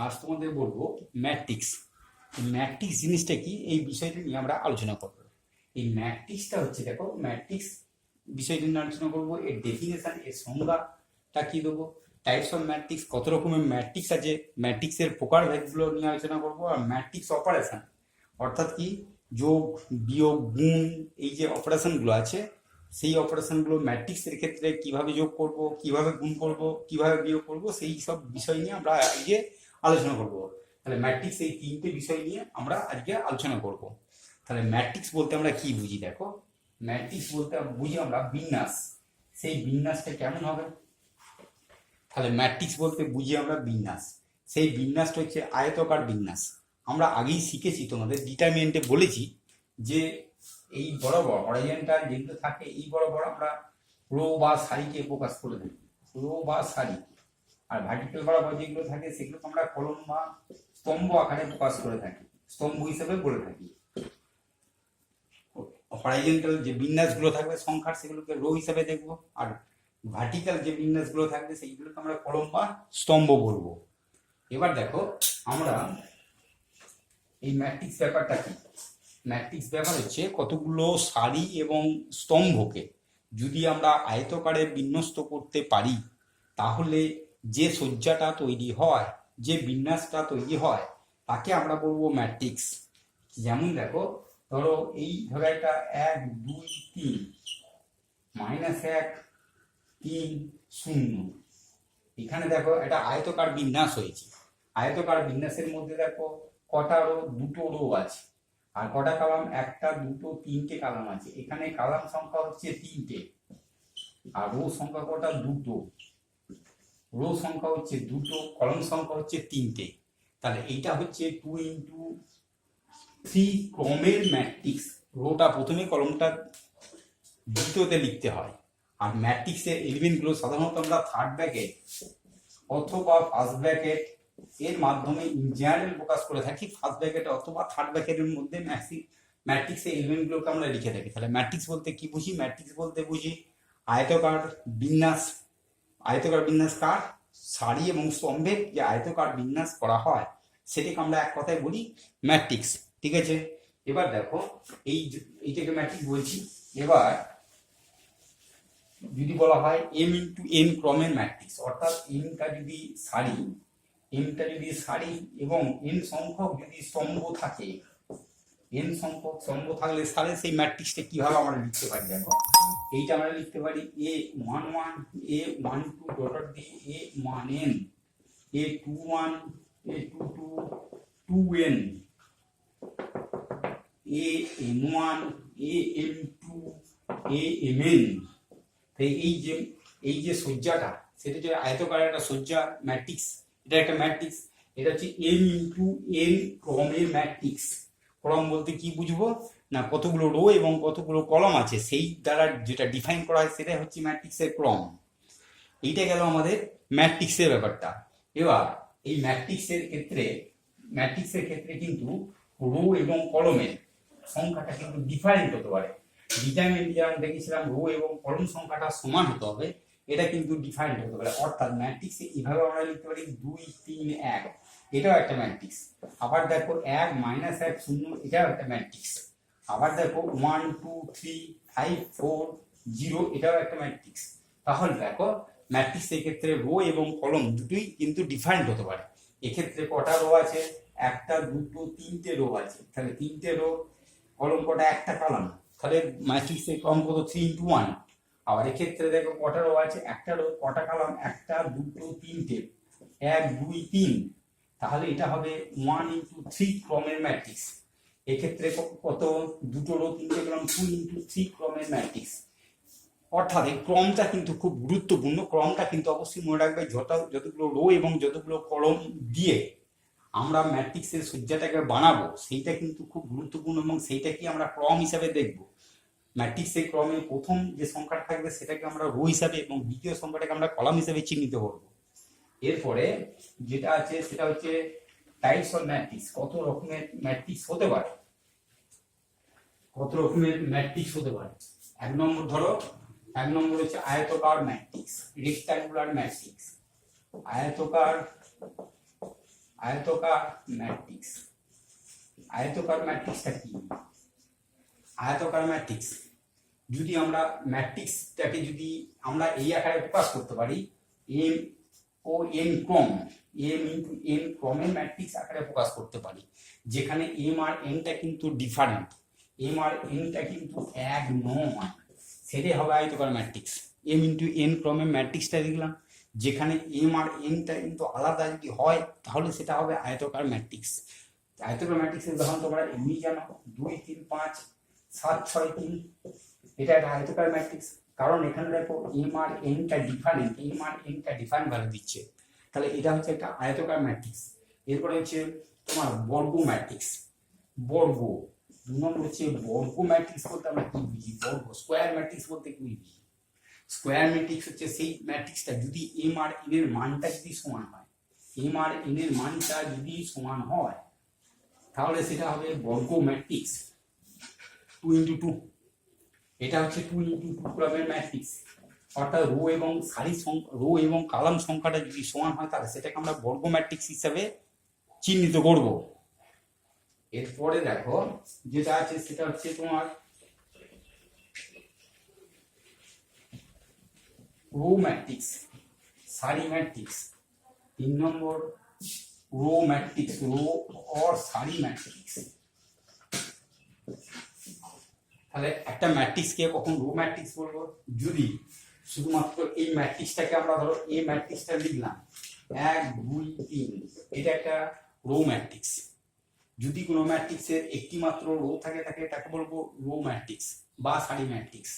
আজ তোমাদের বলবো ম্যাট্রিক্স। ম্যাট্রিক্স জিনিসটা কি, এই বিষয়টা নিয়ে আমরা আলোচনা করবো। এই ম্যাট্রিক্সটা হচ্ছে, দেখো ম্যাট্রিক্স বিষয়টা নিয়ে আলোচনা করবো। এর ডেফিনেশন, এর সংজ্ঞাটা কি দেবো, টাইপস অফ ম্যাট্রিক্স, কত রকমের ম্যাট্রিক্স আছে, ম্যাট্রিক্সের প্রকার ভেদগুলো নিয়ে আলোচনা করবো। আর ম্যাট্রিক্স অপারেশন অর্থাৎ কি, যোগ বিয়োগ গুণ, এই যে অপারেশনগুলো আছে সেই অপারেশনগুলো ম্যাট্রিক্সের ক্ষেত্রে কিভাবে যোগ করব, কিভাবে গুণ করব, কিভাবে বিয়োগ করব, সেই সব বিষয় নিয়ে আমরা আজকে আলোচনা করব। তাহলে ম্যাট্রিক্স, এই তিনটে বিষয় নিয়ে আমরা আজকে আলোচনা করব। তাহলে ম্যাট্রিক্স বলতে আমরা কি বুঝি, দেখো ম্যাট্রিক্স বলতে বুঝি আমরা বিন্যাস। সেই বিন্যাসটা কেমন হবে? তাহলে ম্যাট্রিক্স বলতে বুঝি আমরা বিন্যাস। সেই বিন্যাসটা হচ্ছে আয়তকার বিন্যাস। আমরা আগেই শিখেছি, তোমাদের ডিটারমিনেন্টে বলেছি যে এই বড় বড় হরাইজন্টাল যেগুলো থাকে, এই বড় বড় আমরা রো বা সারিকে প্রকাশ করে থাকি, রো বা সারি। আর ভার্টিক্যাল বরাবর যেগুলো থাকে সেগুলোকে আমরা কলম বা স্তম্ভ আকারে প্রকাশ করে থাকি, স্তম্ভ হিসেবে বলে থাকি। হরাইজন্টাল যে বিন্যাসগুলো থাকবে সংখ্যার, সেগুলোকে রো হিসাবে দেখবো। আর ভার্টিক্যাল যে বিন্যাসগুলো থাকবে সেইগুলোকে আমরা কলম বা স্তম্ভ বলবো। এবার দেখো আমরা এই ম্যাট্রিক্স ব্যাপারটা কি। ম্যাট্রিক্স ব্যাপার হচ্ছে কতগুলো সারি এবং স্তম্ভকে যদি আমরা আয়তকারে বিন্যস্ত করতে পারি, তাহলে যে সজ্জাটা তৈরি হয়, যে বিন্যাসটা তৈরি হয়, তাকে আমরা বলবো ম্যাট্রিক্স। যেমন দেখো, ধরো এই ধরো একটা 1 2 3 -1 3 0, এখানে দেখো একটা আয়তকার বিন্যাস হয়েছে। আয়তকার বিন্যাসের মধ্যে দেখো কটা রো, দুটো রো আছে। আর কটা কলাম, একটা দুটো তিনটে কলাম আছে। এখানে কলাম সংখ্যা হচ্ছে তিনটে, আর রো সংখ্যা কটা, দুটো। রো সংখ্যা হচ্ছে দুটো, কলাম সংখ্যা হচ্ছে তিনটে। তাহলে এইটা হচ্ছে 2 × 3 ক্রমের ম্যাট্রিক্স। রোটা প্রথমে, কলমটা দ্বিতীয়তে লিখতে হয়। আর ম্যাট্রিক্সের এলিমেন্টগুলো সাধারণত আমরা থার্ড ব্র্যাকেট অথবা ফার্স্ট ব্র্যাকেট এর মাধ্যমে ইন জেনারেল প্রকাশ করে থাকি। ফার্স্ট ব্র্যাকেট অথবা থার্ড ব্র্যাকেটের মধ্যে ম্যাট্রিক্সের এলিমেন্টগুলোকে আমরা লিখে থাকি। তাহলে ম্যাট্রিক্স বলতে কি বুঝি? ম্যাট্রিক্স বলতে বুঝি আয়তকার বিন্যাস। আয়তকার বিন্যাস কার? সারি এবং স্তম্ভের যে আয়তকার বিন্যাস করা হয়, সেটাকে আমরা এক কথায় বলি ম্যাট্রিক্স। ঠিক আছে, এবার দেখো এইটাকে ম্যাট্রিক্স বলছি। এবার যদি বলা হয় m × n ক্রমের ম্যাট্রিক্স, অর্থাৎ এমটা যদি সারি এবং n সংখ্যক যদি স্তম্ভ থাকে, n সংখ্যক স্তম্ভ থাকলে তাহলে সেই ম্যাট্রিক্সটা কিভাবে আমরা লিখতে পারি? দেখো এইটা আমরা লিখতে পারি a11 a12 ডট দিয়ে a1n a21 a22 2n am1 am2 amn। এই যে সজ্জাটা, সেটা হচ্ছে আয়তকার একটা সজ্জা ম্যাট্রিক্স। এটা একটা ম্যাট্রিক্স। এটা হচ্ছে m × n ক্রমের ম্যাট্রিক্স। ক্রম বলতে কি বুঝবো না, কতগুলো রো এবং কতগুলো কলাম আছে সেই দ্বারা যেটা ডিফাইন করা হয়, সেটা হচ্ছে ম্যাট্রিক্সের ক্রম। এইটা গেল আমাদের ম্যাট্রিক্সের ব্যাপারটা। এবার এই ম্যাট্রিক্সের ক্ষেত্রে কিন্তু রো এবং কলমের সংখ্যাটা কিন্তু ডিফারেন্ট হতে পারে। ডিটারমিনেন্ট যেমন দেখেছিলাম রো এবং কলম সংখ্যাটা সমান হতে হবে, এটা কিন্তু ডিফারেন্ট হতে পারে। অর্থাৎ ম্যাট্রিক্সে এইভাবে আমরা লিখতে পারি 2 3 1, এটাও একটা ম্যাট্রিক্স। আবার দেখো 1 -1 0, এটাও একটা ম্যাট্রিক্স। আবার দেখো 1 2 3 5 4 0, এটাও একটা ম্যাট্রিক্স। তাহলে দেখো ম্যাট্রিক্সের ক্ষেত্রে রো এবং কলম দুটোই কিন্তু ডিফারেন্ট হতে পারে। এক্ষেত্রে কটা রো আছে? একটা দুটো তিনটে রো আছে। তাহলে তিনটে রো, কলম কটা? একটা কলাম। তাহলে ম্যাট্রিক্সের ক্রম কত? 3 × 1। আবার এক্ষেত্রে দেখো কটা রো আছে? একটা রো, কটা কলাম? একটা দুটো তিনটে, 1 2 3। তাহলে এটা হবে 1 × 3 ক্রমের ম্যাট্রিক্স। এক্ষেত্রে কত? দুটো রো তিনটে কলাম, 2 × 3 ক্রমের ম্যাট্রিক্স। অর্থাৎ এই ক্রমটা কিন্তু খুব গুরুত্বপূর্ণ। ক্রমটা কিন্তু অবশ্যই মনে রাখবে, যতগুলো রো এবং যতগুলো কলম দিয়ে আমরা ম্যাট্রিক্সের সজ্জাটাকে বানাবো, সেইটা কিন্তু খুব গুরুত্বপূর্ণ এবং সেইটাকে আমরা ক্রম হিসাবে দেখব। ম্যাট্রিক্সের ক্রমে প্রথম যে সংখ্যাটা থাকবে সেটাকে আমরা রো হিসাবে এবং দ্বিতীয় সংখ্যাটাকে আমরা কলাম হিসাবে চিহ্নিত করব। এরপরে যেটা আছে সেটা হচ্ছে টাইপস অফ ম্যাট্রিক্স। কত রকমের ম্যাট্রিক্স হতে পারে? এক নম্বর হচ্ছে আয়তকার ম্যাট্রিক্স, রেক্ট্যাঙ্গুলার ম্যাট্রিক্স। আয়তকার ম্যাট্রিক্স। আয়তকার ম্যাট্রিক্সটা কি? আয়তকার ম্যাট্রিক্স যদি আমরা ম্যাট্রিক্সটাকে যদি আমরা এই আকারে প্রকাশ করতে পারি, এম ও এন ক্রম, এম ইন্টু এন ক্রমের ম্যাট্রিক্স আকারে প্রকাশ করতে পারি, যেখানে এম আর এনটা কিন্তু ডিফারেন্ট, এম আর এনটা কিন্তু এক নয়, সেটাই হবে আয়তকার ম্যাট্রিক্স। এম ইন্টু এন ক্রমের ম্যাট্রিক্সটা দেখলাম, যেখানে এম আর এনটা কিন্তু আলাদা যদি হয় তাহলে সেটা হবে আয়তকার ম্যাট্রিক্স। আয়তকার ম্যাট্রিক্সের উদাহরণ তোমরা এমনি জানো, 2 3 5 7 6 3, এটা একটা আয়তকার ম্যাট্রিক্স। কারণ এখানে দেখো M R এনটা different, M R এনটা different value দিচ্ছে, তাহলে এটা হচ্ছে একটা আয়তকার ম্যাট্রিক্স। এরপরে হচ্ছে তোমার বর্গ ম্যাট্রিক্স। বর্গ 2 নম্বর হচ্ছে বর্গ ম্যাট্রিক্স বলতে আমরা কি বুঝি? বর্গ স্কোয়ার ম্যাট্রিক্স বলতে কি বুঝি? স্কোয়ার ম্যাট্রিক্স হচ্ছে সেই ম্যাট্রিক্সটা যদি এম আর এন এর মানটা যদি সমান হয়, এম আর এন এর মানটা যদি সমান হয় তাহলে সেটা হবে বর্গ ম্যাট্রিক্স। 2 ইন্টু 2, এটা হচ্ছে 2 ইন্টু 2 ক্রমের ম্যাট্রিক্স, অর্থাৎ রো এবং সারি রো এবং কলাম সংখ্যাটা যদি সমান হয় তাহলে সেটাকে আমরা বর্গ ম্যাট্রিক্স হিসাবে চিহ্নিত করব। এরপরে দেখো যেটা আছে সেটা হচ্ছে তোমার রো ম্যাট্রিক্স, সারি ম্যাট্রিক্স। 3 নম্বর রো ম্যাট্রিক্স, রো অর সারি ম্যাট্রিক্স। তাহলে একটা ম্যাট্রিক্সকে কখন রো ম্যাট্রিক্স বলবো? যদি শুধুমাত্র এই ম্যাট্রিক্সটাকে আমরা ধরো এই ম্যাট্রিক্সটা লিখলাম 1 2 3, এটা একটা রো ম্যাট্রিক্স। যদি কোনো ম্যাট্রিক্সের একটি মাত্র রো থাকে তাকে বলবো রো ম্যাট্রিক্স বা সারি ম্যাট্রিক্স।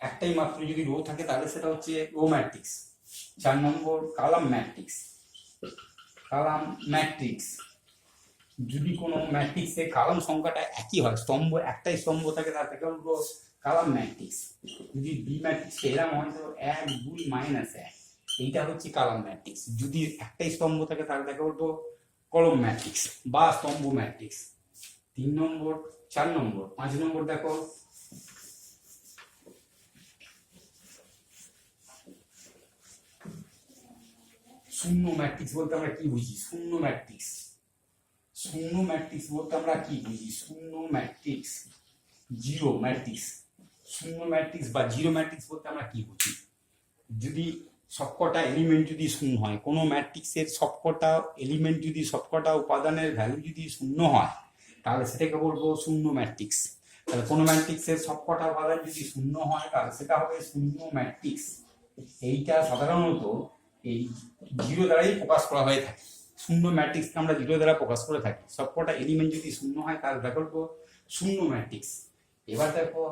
একটাই মাত্র যদি রো থাকে তাহলে সেটা হচ্ছে রো ম্যাট্রিক্স। 4 নম্বর কলাম ম্যাট্রিক্স। কলাম ম্যাট্রিক্স যদি কোনো ম্যাট্রিক্সে কলাম সংখ্যাটা একই হয়, স্তম্ভ একটাই স্তম্ভ থাকে তাকে বলবো কলাম ম্যাট্রিক্স। যদি বি ম্যাট্রিক্স এরকম হয় তো 1 2 -1, এইটা হচ্ছে কলাম ম্যাট্রিক্স। যদি একটাই স্তম্ভ থাকে তাহলে তাকে বলবো কলম ম্যাট্রিক্স বা স্তম্ভ ম্যাট্রিক্স। 3 নম্বর 4 নম্বর 5 নম্বর দেখো শূন্য ম্যাট্রিক্স বলতে আমরা কি বুঝি? শূন্য ম্যাট্রিক্স, শূন্য ম্যাট্রিক্স বলতে আমরা কি বুঝি? শূন্য ম্যাট্রিক্স, জিরো ম্যাট্রিক্স। শূন্য ম্যাট্রিক্স বা জিরো ম্যাট্রিক্স বলতে আমরা কি বুঝি? যদি সবকটা এলিমেন্ট যদি শূন্য হয়, কোনো ম্যাট্রিক্সের সবকটা এলিমেন্ট যদি সবকটা উপাদানের ভ্যালু যদি শূন্য হয় তাহলে সেটাকে বলবো শূন্য ম্যাট্রিক্স। তাহলে কোনো ম্যাট্রিক্সের সবকটা উপাদান যদি শূন্য হয় তাহলে সেটা হবে শূন্য ম্যাট্রিক্স। এইটা সাধারণত এই জিরো দ্বারাই প্রকাশ করা হয়ে থাকে। শূন্য ম্যাট্রিক্সকে আমরা জিরো দ্বারা প্রকাশ করে থাকি। সবকটা এলিমেন্ট যদি শূন্য হয় তাহলে দেখো শূন্য ম্যাট্রিক্স। এবার দেখো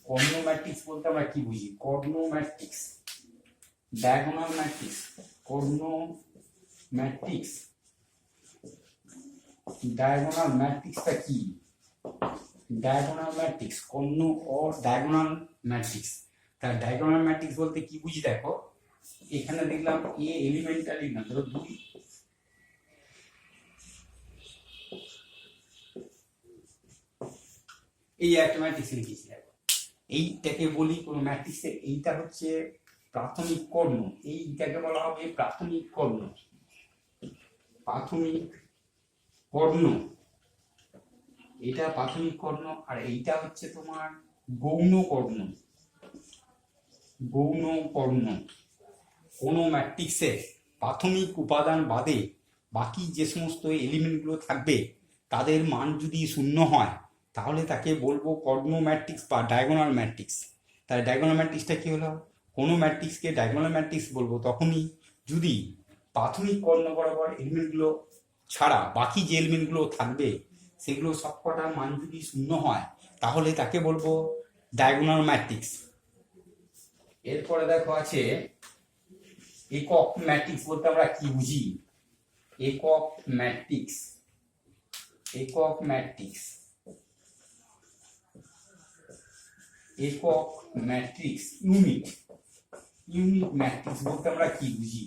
কর্ণ ম্যাট্রিক্স বলতে আমরা কি বুঝি? কর্ণ ম্যাট্রিক্স, ডায়াগোনাল ম্যাট্রিক্স। কর্ণ ম্যাট্রিক্স, ডায়াগোনাল ম্যাট্রিক্সটা কি? ডায়াগোনাল ম্যাট্রিক্স, কর্ণ ও ডায়াগোনাল ম্যাট্রিক্স। তার ডায়াগোনাল ম্যাট্রিক্স বলতে কি বুঝি? দেখো এখানে দেখলাম এ এলিমেন্টটা লিখলাম ধরো 2, এই একটা ম্যাট্রিক্স লিখেছি। দেখো এইটাকে বলি কোনো ম্যাট্রিক্সে এইটা হচ্ছে প্রাথমিক কর্ণ, এইটাকে বলা হবে প্রাথমিক কর্ণ। প্রাথমিক কর্ণ, এটা প্রাথমিক কর্ণ। আর এইটা হচ্ছে তোমার গৌণ কর্ণ। গৌণ কর্ণ কোনো ম্যাট্রিক্সের প্রাথমিক উপাদান বাদে বাকি যে সমস্ত এলিমেন্টগুলো থাকবে তাদের মান যদি শূন্য হয় তাহলে তাকে বলবো কর্ণ ম্যাট্রিক্স বা ডায়াগোনাল ম্যাট্রিক্স। তাই ডায়াগোনাল ম্যাট্রিক্সটা কি হলো? কোনো ম্যাট্রিক্সকে ডায়াগোনাল ম্যাট্রিক্স বলবো তখনই যদি প্রাথমিক কর্ণ বরাবর এলিমেন্টগুলো ছাড়া বাকি যে এলিমেন্টগুলো থাকবে সেগুলো সবকটা মান যদি শূন্য হয় তাহলে তাকে বলবো ডায়াগোনাল ম্যাট্রিক্স। এরপরে দেখো আছে একক ম্যাট্রিক্স বলতে আমরা কি বুঝি? একক ম্যাট্রিক্স, একক ম্যাট্রিক্স, একক ম্যাট্রিক্স। ইউনিট, ইউনিট ম্যাট্রিক্স বলতে আমরা কি বুঝি?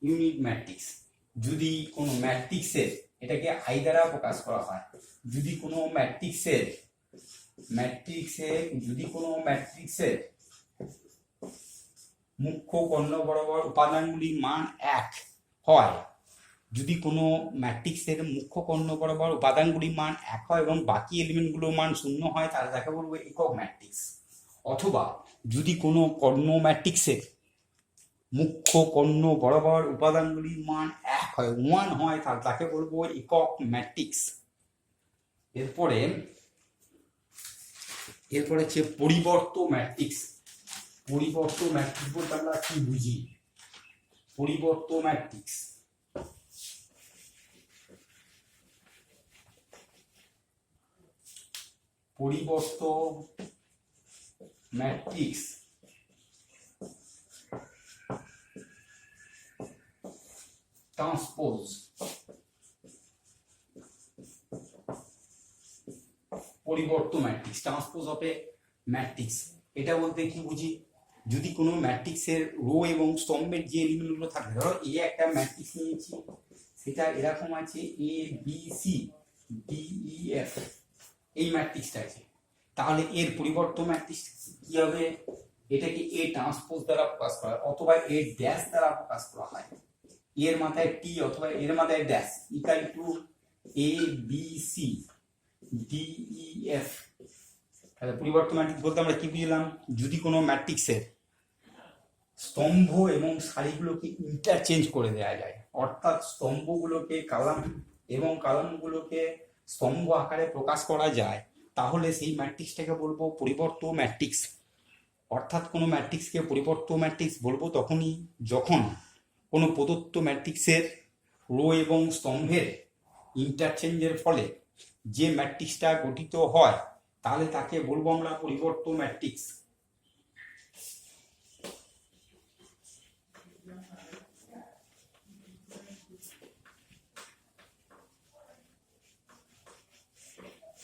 ইউনিট ম্যাট্রিক্স যদি কোনো ম্যাট্রিক্সের, এটাকে আই দ্বারা প্রকাশ করা হয়, যদি কোনো ম্যাট্রিক্সের যদি কোনো ম্যাট্রিক্সের মুখ্য কর্ণ বরাবর উপাদানগুলির মান 1 হয় যদি কোনো ম্যাট্রিক্সের মুখ্য কর্ণ বরাবর উপাদানগুলির মান এক হয় এবং বাকি এলিমেন্টগুলোর মান শূন্য হয় তাহলে তাকে বলবো একক ম্যাট্রিক্স। অথবা যদি কোনো কর্ণ ম্যাট্রিক্সের মুখ্য কর্ণ বরাবর উপাদানগুলির মান এক হয়, 1 হয়, তাহলে তাকে বলবো একক ম্যাট্রিক্স। এরপরে হচ্ছে পরিবর্ত ম্যাট্রিক্স। পরিবর্ত ম্যাট্রিক্স বলতে আমরা কি বুঝি? পরিবর্ত ম্যাট্রিক্স পরিবর্ত ম্যাট্রিক্স ট্রান্সপোজ। পরিবর্ত matrix transpose of a matrix, এটা বলতে কি বুঝি? যদি কোনো ম্যাট্রিক্সের রো এবং স্তম্ভের যে এলিমেন্টগুলো থাকে, ধরো এ একটা ম্যাট্রিক্স নিয়েছি, সেটা এরকম আছে A B C D E F, এই ম্যাট্রিক্সটা আছে, তাহলে এর পরিবর্ত ম্যাট্রিক্স কি হবে? এটাকে এ ট্রান্সপোজ দ্বারা প্রকাশ করা হয় অথবা এ ড্যাশ দ্বারা প্রকাশ করা হয়। এর মাথায় টি অথবা এর মাথায় dash equal to A B C D E F. তাহলে পরিবর্ত ম্যাট্রিক্স বলতে আমরা কি বুঝলাম? যদি কোনো ম্যাট্রিক্সের স্তম্ভ এবং সারিগুলোকে ইন্টারচেঞ্জ করে দেওয়া যায়, অর্থাৎ স্তম্ভগুলোকে কলাম এবং কলামগুলোকে স্তম্ভ আকারে প্রকাশ করা যায়, তাহলে সেই ম্যাট্রিক্সটাকে বলবো পরিবর্ত ম্যাট্রিক্স। অর্থাৎ কোনো ম্যাট্রিক্সকে পরিবর্ত ম্যাট্রিক্স বলবো তখনই যখন কোনো প্রদত্ত ম্যাট্রিক্সের রো এবং স্তম্ভের ইন্টারচেঞ্জের ফলে যে ম্যাট্রিক্সটা গঠিত হয়, তাহলে তাকে বলবো আমরা পরিবর্ত ম্যাট্রিক্স।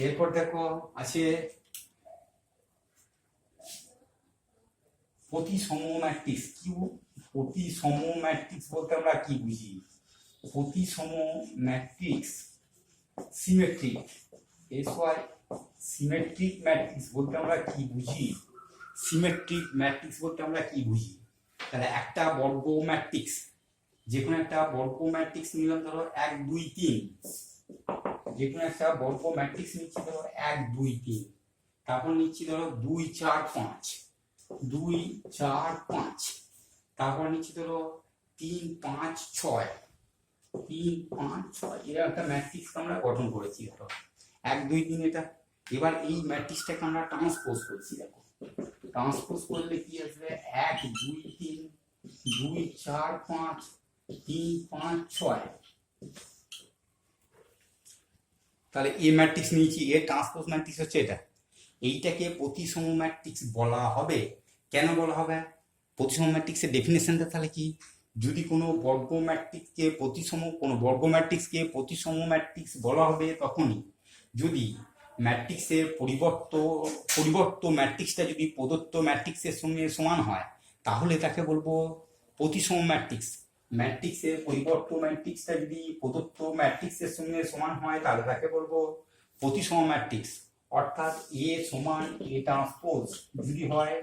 এরপর দেখো আছে প্রতিসম ম্যাট্রিক্স। কিউ প্রতিসম ম্যাট্রিক্স বলতে আমরা কি বুঝি? প্রতিসম matrix symmetric, SY symmetric matrix বলতে আমরা কি বুঝি? সিমেট্রিক ম্যাট্রিক্স বলতে আমরা কি বুঝি? তাহলে একটা বর্গ ম্যাট্রিক্স, যে কোনো একটা বর্গ ম্যাট্রিক্স নিলাম, ধরো 1 2 3, যে কোনো একটা বর্গ ম্যাট্রিক্স নিচ্ছি, ধরো 1 2 3, তারপর নিচ্ছি ধরো 2 4 5, 2 4 5, তারপর নিচ্ছি ধরো 3 5 6, 3 5 6, এরকম একটা ম্যাট্রিক্স আমরা গঠন করেছি। ধরো 1 2 3 এটা। এবার এই ম্যাট্রিক্সটাকে আমরা ট্রান্সপোজ করছি। দেখো ট্রান্সপোজ করলে কি আসবে? 1 2 3, 2 4 5, 3 5 6। তাহলে এ ম্যাট্রিক্স নিয়েছি, এ ট্রান্সপোজ ম্যাট্রিক্স হচ্ছে এটা। এইটাকে প্রতিসম ম্যাট্রিক্স বলা হবে। কেন বলা হবে? প্রতিসম ম্যাট্রিক্সের ডেফিনেশনটা তাহলে কি? যদি কোনো বর্গ ম্যাট্রিক্সকে প্রতিসম ম্যাট্রিক্স বলা হবে তখনই যদি ম্যাট্রিক্সের পরিবর্ত ম্যাট্রিক্সটা যদি প্রদত্ত ম্যাট্রিক্সের সঙ্গে সমান হয়, তাহলে তাকে বলবো প্রতিসম ম্যাট্রিক্স। ম্যাট্রিক্সের পরিবর্ত ম্যাট্রিক্সটা যদি প্রদত্ত ম্যাট্রিক্সের সঙ্গে সমান হয়, তাহলে তাকে বলবো প্রতিসম ম্যাট্রিক্স। অর্থাৎ এ সমান এ ট্রান্সপোজ যদি হয়,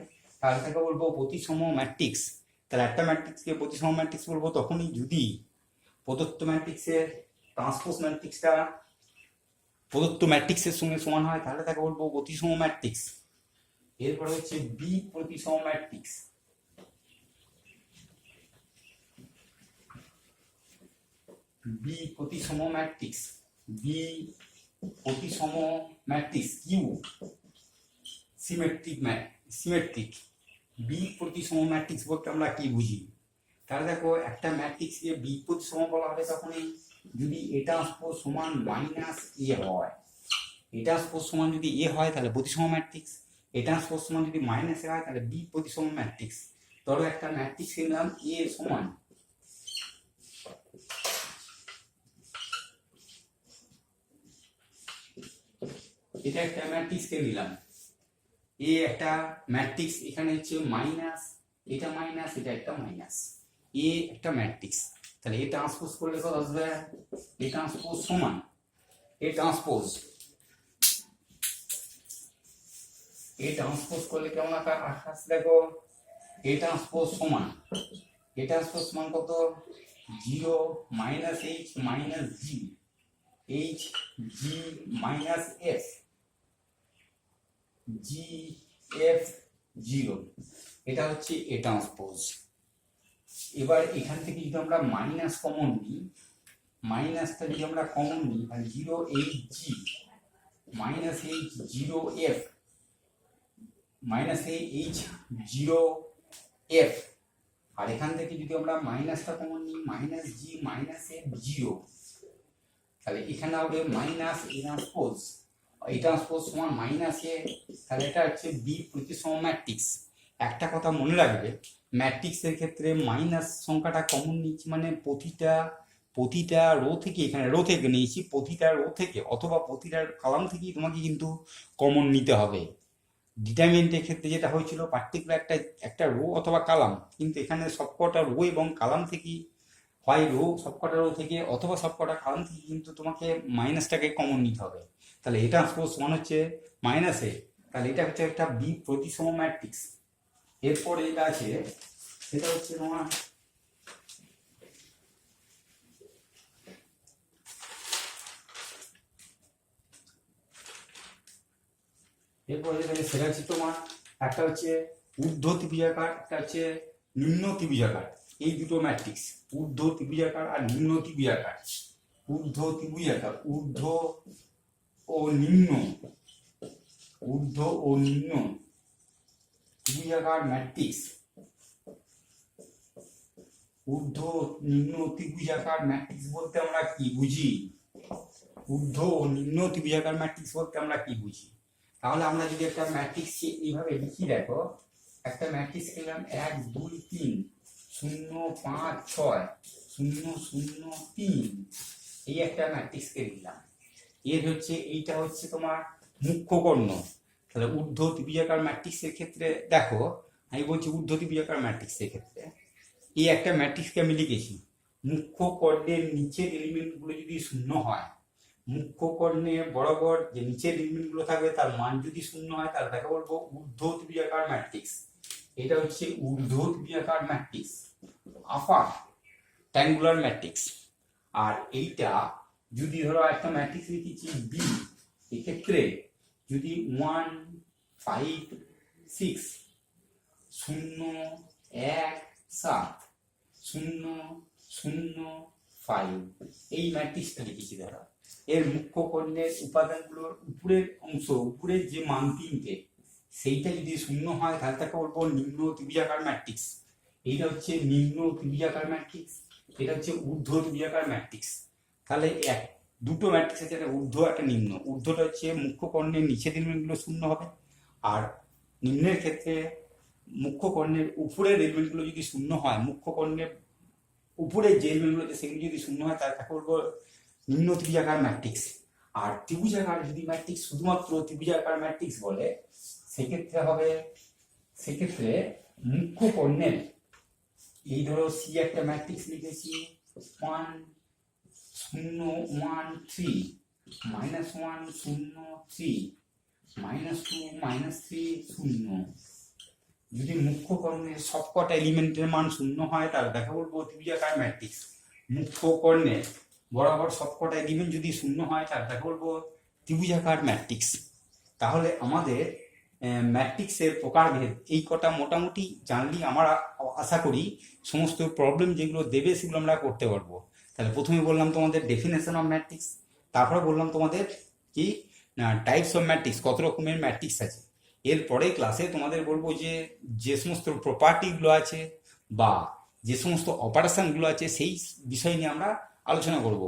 তাহলে তাকে বলবো প্রতিসম ম্যাট্রিক্স। তাহলে একটা ম্যাট্রিক্সকে প্রতিসম ম্যাট্রিক্স বলবো তখনই যদি প্রদত্ত ম্যাট্রিক্সের ট্রান্সপোজ ম্যাট্রিক্সটা প্রদত্ত ম্যাট্রিক্সের সঙ্গে সমান হয়, তাহলে তাকে বলবো প্রতিসম ম্যাট্রিক্স। এরপরে হচ্ছে বি প্রতিসম ম্যাট্রিক্স। বি প্রতিসম ম্যাট্রিক্স, বি প্রতিসম ম্যাট্রিক্স কিউ সিমেট্রিক। বি প্রতিসম ম্যাট্রিক্স বলতে আমরা কি বুঝি? তাহলে দেখো একটা ম্যাট্রিক্সকে বি প্রতিসম বলা হবে তখনই যদি এ ট্রান্সপোজ সমান মাইনাস এ হয়। এ ট্রান্সপোজ সমান যদি এ হয় তাহলে প্রতিসম ম্যাট্রিক্স, এ ট্রান্সপোজ সমান যদি মাইনাস এ হয় তাহলে বি প্রতিসম ম্যাট্রিক্স। ধরো একটা ম্যাট্রিক্স নিলাম এ সমান, এটা একটা ম্যাট্রিক্সকে নিলাম, এ একটা ম্যাট্রিক্স, এখানে হচ্ছে মাইনাস, এটা মাইনাস, এটা একটা মাইনাস, এ একটা ম্যাট্রিক্স। তাহলে এ ট্রান্সপোজ করলে কত আসবে? এ ট্রান্সপোজ সমান এ ট্রান্সপোজ করলে কেমন আসছে? দেখো এ ট্রান্সপোজ সমান কত? 0 minus H minus G, H G minus F, G F 0, এটা হচ্ছে এ ট্রান্সপোজ। এবার এখান থেকে যদি আমরা মাইনাস কমন নিই, মাইনাসটা যদি আমরা কমন নিই তাহলে 0 H G minus H 0 F minus H 0 F, আর এখান থেকে যদি আমরা মাইনাসটা কমন নিই মাইনাস জি মাইনাস এফ 0, তাহলে এখানে হবে মাইনাস এ ট্রান্সপোজ, এ ট্রান্সপোজ সমান মাইনাস এ, তাহলে এটা হচ্ছে বি প্রতিসম ম্যাট্রিক্স। একটা কথা মনে রাখবে, ম্যাট্রিক্সের ক্ষেত্রে মাইনাস সংখ্যাটা কমন নিচ্ছি মানে প্রতিটা রো থেকে, এখানে রো থেকে নিয়েছি, প্রতিটা রো থেকে অথবা প্রতিটা কলাম থেকেই তোমাকে কিন্তু কমন নিতে হবে। ডিটারমিনেন্টের ক্ষেত্রে যেটা হয়েছিল পার্টিকুলার একটা রো অথবা কালাম, কিন্তু এখানে সবকটা রো এবং কালাম থেকেই, হয় রো সবকটা রো থেকে অথবা সবকটা কালাম থেকে কিন্তু তোমাকে মাইনাসটাকে কমন নিতে হবে। তাহলে এটা সমান হচ্ছে মাইনাসে, তাহলে এটা হচ্ছে একটা বি প্রতিসম ম্যাট্রিক্স। এরপরে যেটা আছে সেটা হচ্ছে তোমার এরপরে যেটা সেটা হচ্ছে তোমার একটা হচ্ছে ঊর্ধ্ব ত্রিভুজাকার, একটা হচ্ছে নিম্ন ত্রিভুজাকার। এই দুটো ম্যাট্রিক্স, ঊর্ধ্ব ত্রিভুজাকার আর নিম্ন ত্রিভুজাকার। ঊর্ধ্ব ত্রিভুজাকার, ঊর্ধ্ব ও নিম্ন, ঊর্ধ্ব ও নিম্ন ত্রিভুজাকার ম্যাট্রিক্স, ঊর্ধ্ব নিম্ন ত্রিভুজাকার ম্যাট্রিক্স বলতে আমরা কি বুঝি? ঊর্ধ্ব ও নিম্ন ত্রিভুজাকার ম্যাট্রিক্স বলতে আমরা কি বুঝি? তাহলে আমরা যদি একটা ম্যাট্রিক্স এইভাবে লিখি, দেখো একটা ম্যাট্রিক্স পেলাম 1 2 3 0 5 6 0 0 3, এই একটা ম্যাট্রিক্সকে দিলাম। এর হচ্ছে এইটা হচ্ছে তোমার মুখ্য কর্ণ। তাহলে ঊর্ধ্ব ত্রিভুজাকার ম্যাট্রিক্সের ক্ষেত্রে দেখো, আমি বলছি ঊর্ধ্ব ত্রিভুজাকার ম্যাট্রিক্সের ক্ষেত্রে এই একটা ম্যাট্রিক্সকে আমি লিখেছি, মুখ্য কর্ণের নিচের এলিমেন্টগুলো যদি শূন্য হয়, মুখ্য কর্ণে বরাবর যে নিচের এলিমেন্টগুলো থাকবে তার মান যদি শূন্য হয়, তাহলে দেখা বলবো ঊর্ধ্ব ত্রিভুজাকার ম্যাট্রিক্স। এটা হচ্ছে ঊর্ধ্ব ত্রিভুজাকার ম্যাট্রিক্স, আপার ট্রায়াঙ্গুলার ম্যাট্রিক্স। আর এইটা যদি ধরো একটা ম্যাট্রিক্স লিখেছি বি, এক্ষেত্রে যদি 1 5 6 0 1 7 0 0 5 এই ম্যাট্রিক্সটা লিখেছি ধরো, এর মুখ্য কর্ণের উপাদানগুলোর উপরের অংশ, উপরের যে মান 3টে, সেইটা যদি শূন্য হয় তাহলে তাকে বলবো নিম্ন ত্রিভুজাকার ম্যাট্রিক্স। এইটা হচ্ছে নিম্ন ত্রিভুজাকার ম্যাট্রিক্স, এটা হচ্ছে ঊর্ধ্ব ত্রিভুজাকার ম্যাট্রিক্স। তাহলে দুটো ম্যাট্রিক্স আছে, একটা ঊর্ধ্ব একটা নিম্ন। ঊর্ধ্বটা হচ্ছে মুখ্য কর্ণের নিচের এলিমেন্টগুলো শূন্য হবে, আর নিম্নের ক্ষেত্রে মুখ্য কর্ণের উপরের এলিমেন্টগুলো যদি শূন্য হয়, মুখ্য কর্ণের উপরের যে এলিমেন্টগুলো আছে সেগুলো যদি শূন্য হয় তাহলে তাকে বলবো নিম্ন ত্রিভুজাকার ম্যাট্রিক্স। আর ত্রিভুজাকার যদি ম্যাট্রিক্স শুধুমাত্র ত্রিভুজাকার ম্যাট্রিক্স বলে, সেক্ষেত্রে হবে, সেক্ষেত্রে মুখ্য কর্ণের, এই ধরো সি একটা ম্যাট্রিক্স লিখেছি 1 0 1 3 -1 0 3 -2 -3 0, যদি মুখ্য কর্ণের সবকটা এলিমেন্টের মান শূন্য হয় তাহলে দেখা বলবো ত্রিভুজাকার ম্যাট্রিক্স। মুখ্য কর্ণের বরাবর সবকটা এলিমেন্ট যদি শূন্য হয় তাহলে দেখা বলবো ত্রিভুজাকার ম্যাট্রিক্স। তাহলে আমাদের ম্যাট্রিক্সের প্রকারভেদ এই কটা মোটামুটি জানলেই আমরা আশা করি সমস্ত প্রবলেম যেগুলো দেবে সেগুলো আমরা করতে পারবো। তাহলে প্রথমে বললাম তোমাদের ডেফিনেশন অফ ম্যাট্রিক্স, তারপরে বললাম তোমাদের কি টাইপস অফ ম্যাট্রিক্স, কত রকমের ম্যাট্রিক্স আছে। এরপরে ক্লাসে তোমাদের বলবো যে যে সমস্ত প্রপার্টিগুলো আছে বা যে সমস্ত অপারেশনগুলো আছে সেই বিষয় নিয়ে আমরা আলোচনা করব।